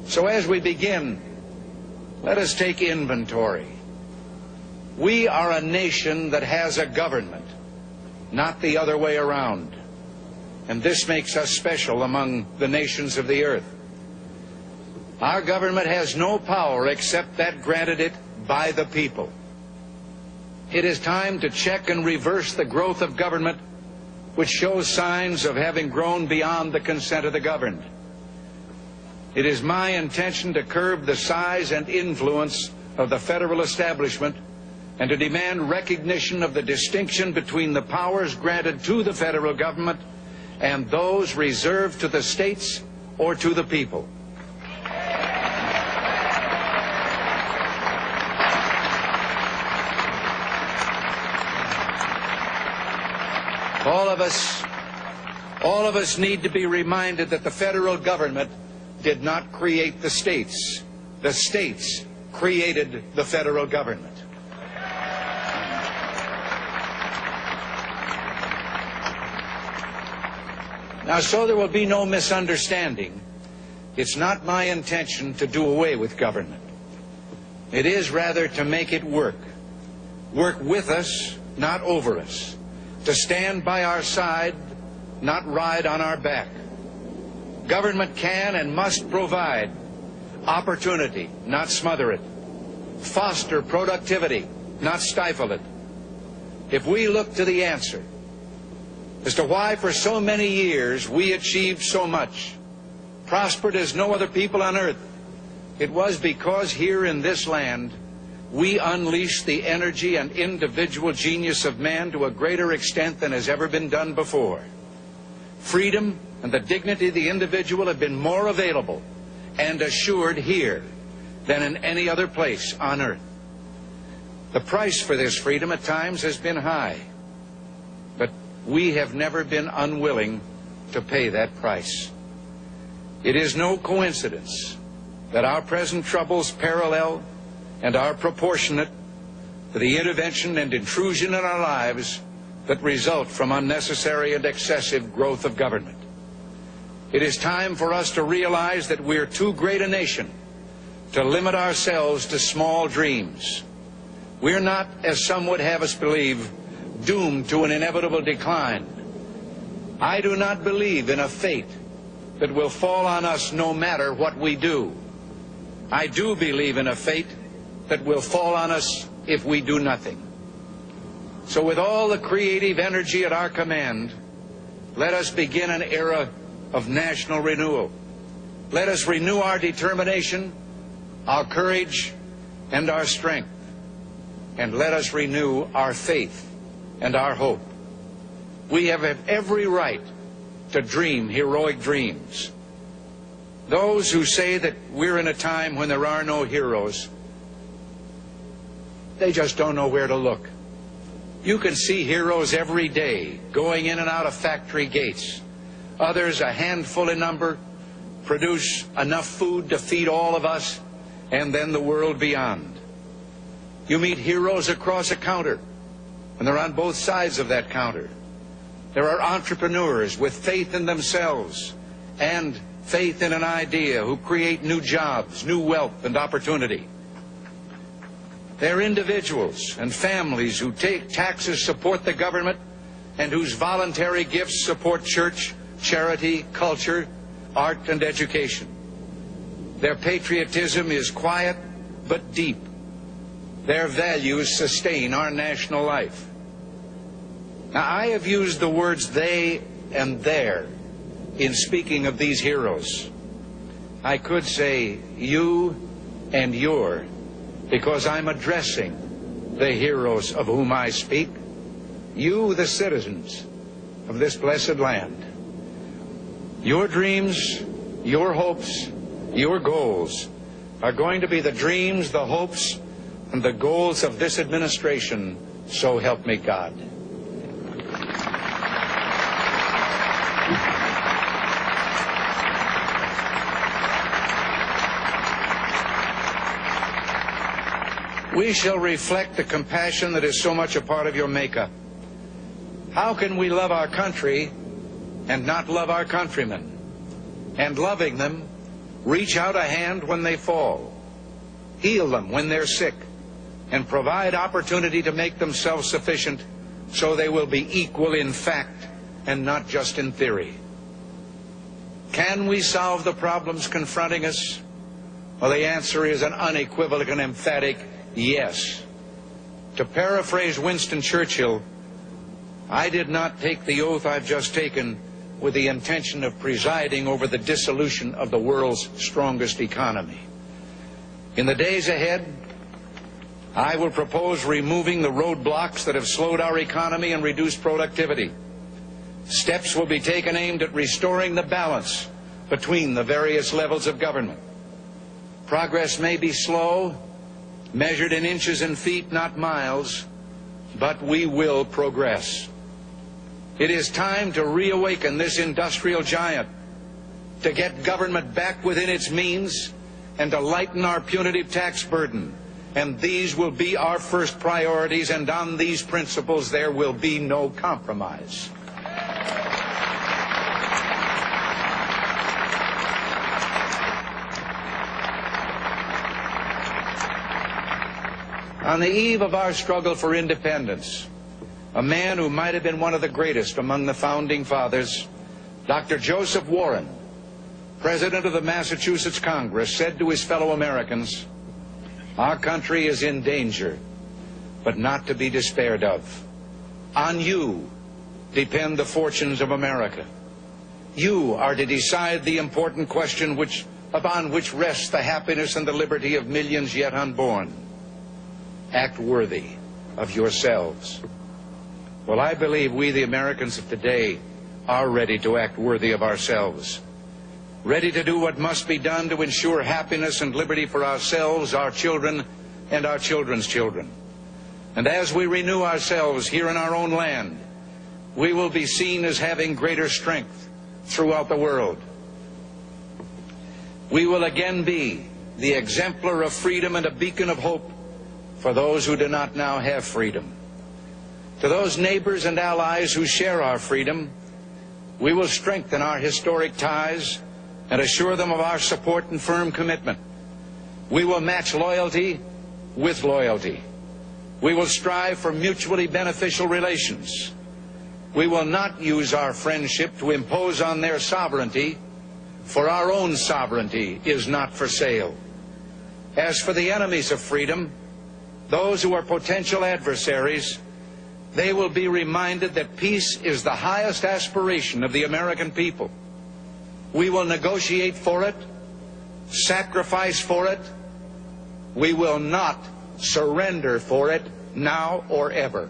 So as we begin, let us take inventory. We are a nation that has a government, not the other way around. And this makes us special among the nations of the earth. Our government has no power except that granted it by the people. It is time to check and reverse the growth of government, which shows signs of having grown beyond the consent of the governed. It is my intention to curb the size and influence of the federal establishment and to demand recognition of the distinction between the powers granted to the federal government and those reserved to the states or to the people. All of us need to be reminded that the federal government did not create the states. The states created the federal government. Now, so there will be no misunderstanding, it's not my intention to do away with government. It is rather to make it work. Work with us, not over us. To stand by our side, not ride on our back. Government can and must provide opportunity, not smother it. Foster productivity, not stifle it. If we look to the answer as to why for so many years we achieved so much, prospered as no other people on earth, it was because here in this land we unleashed the energy and individual genius of man to a greater extent than has ever been done before. Freedom and the dignity of the individual have been more available and assured here than in any other place on earth. The price for this freedom at times has been high, but we have never been unwilling to pay that price. It is no coincidence that our present troubles parallel and are proportionate to the intervention and intrusion in our lives that result from unnecessary and excessive growth of government. It is time for us to realize that we're too great a nation to limit ourselves to small dreams. We're not, as some would have us believe, doomed to an inevitable decline. I do not believe in a fate that will fall on us no matter what we do. I do believe in a fate that will fall on us if we do nothing. So with all the creative energy at our command, let us begin an era of national renewal. Let us renew our determination, our courage, and our strength. And let us renew our faith and our hope. We have every right to dream heroic dreams. Those who say that we're in a time when there are no heroes, they just don't know where to look. You can see heroes every day going in and out of factory gates. Others, a handful in number, produce enough food to feed all of us and then the world beyond. You meet heroes across a counter, and they're on both sides of that counter. There are entrepreneurs with faith in themselves and faith in an idea who create new jobs, new wealth, and opportunity. They're individuals and families who take taxes support the government and whose voluntary gifts support church, charity, culture, art, and education. Their patriotism is quiet but deep. Their values sustain our national life. Now, I have used the words they and their in speaking of these heroes. I could say you and your, because I'm addressing the heroes of whom I speak, you, the citizens of this blessed land. Your dreams, your hopes, your goals are going to be the dreams, the hopes, and the goals of this administration, so help me God. We shall reflect the compassion that is so much a part of your makeup. How can we love our country and not love our countrymen? And loving them, reach out a hand when they fall, heal them when they're sick, and provide opportunity to make themselves sufficient so they will be equal in fact and not just in theory. Can we solve the problems confronting us? Well, the answer is an unequivocal and emphatic yes. To paraphrase Winston Churchill, I did not take the oath I've just taken with the intention of presiding over the dissolution of the world's strongest economy. In the days ahead, I will propose removing the roadblocks that have slowed our economy and reduced productivity. Steps will be taken aimed at restoring the balance between the various levels of government. Progress may be slow, measured in inches and feet, not miles, but we will progress. It is time to reawaken this industrial giant, to get government back within its means, and to lighten our punitive tax burden. And these will be our first priorities, and on these principles there will be no compromise. On the eve of our struggle for independence, a man who might have been one of the greatest among the founding fathers, Dr. Joseph Warren, President of the Massachusetts Congress, said to his fellow Americans, "Our country is in danger, but not to be despaired of. On you depend the fortunes of America. You are to decide the important question upon which rests the happiness and the liberty of millions yet unborn. Act worthy of yourselves." Well, I believe we, the Americans of today, are ready to act worthy of ourselves, ready to do what must be done to ensure happiness and liberty for ourselves, our children, and our children's children. And as we renew ourselves here in our own land, we will be seen as having greater strength throughout the world. We will again be the exemplar of freedom and a beacon of hope for those who do not now have freedom. To those neighbors and allies who share our freedom, we will strengthen our historic ties and assure them of our support and firm commitment. We will match loyalty with loyalty. We will strive for mutually beneficial relations. We will not use our friendship to impose on their sovereignty, for our own sovereignty is not for sale. As for the enemies of freedom, those who are potential adversaries, they will be reminded that peace is the highest aspiration of the American people. We will negotiate for it, sacrifice for it. We will not surrender for it, now or ever.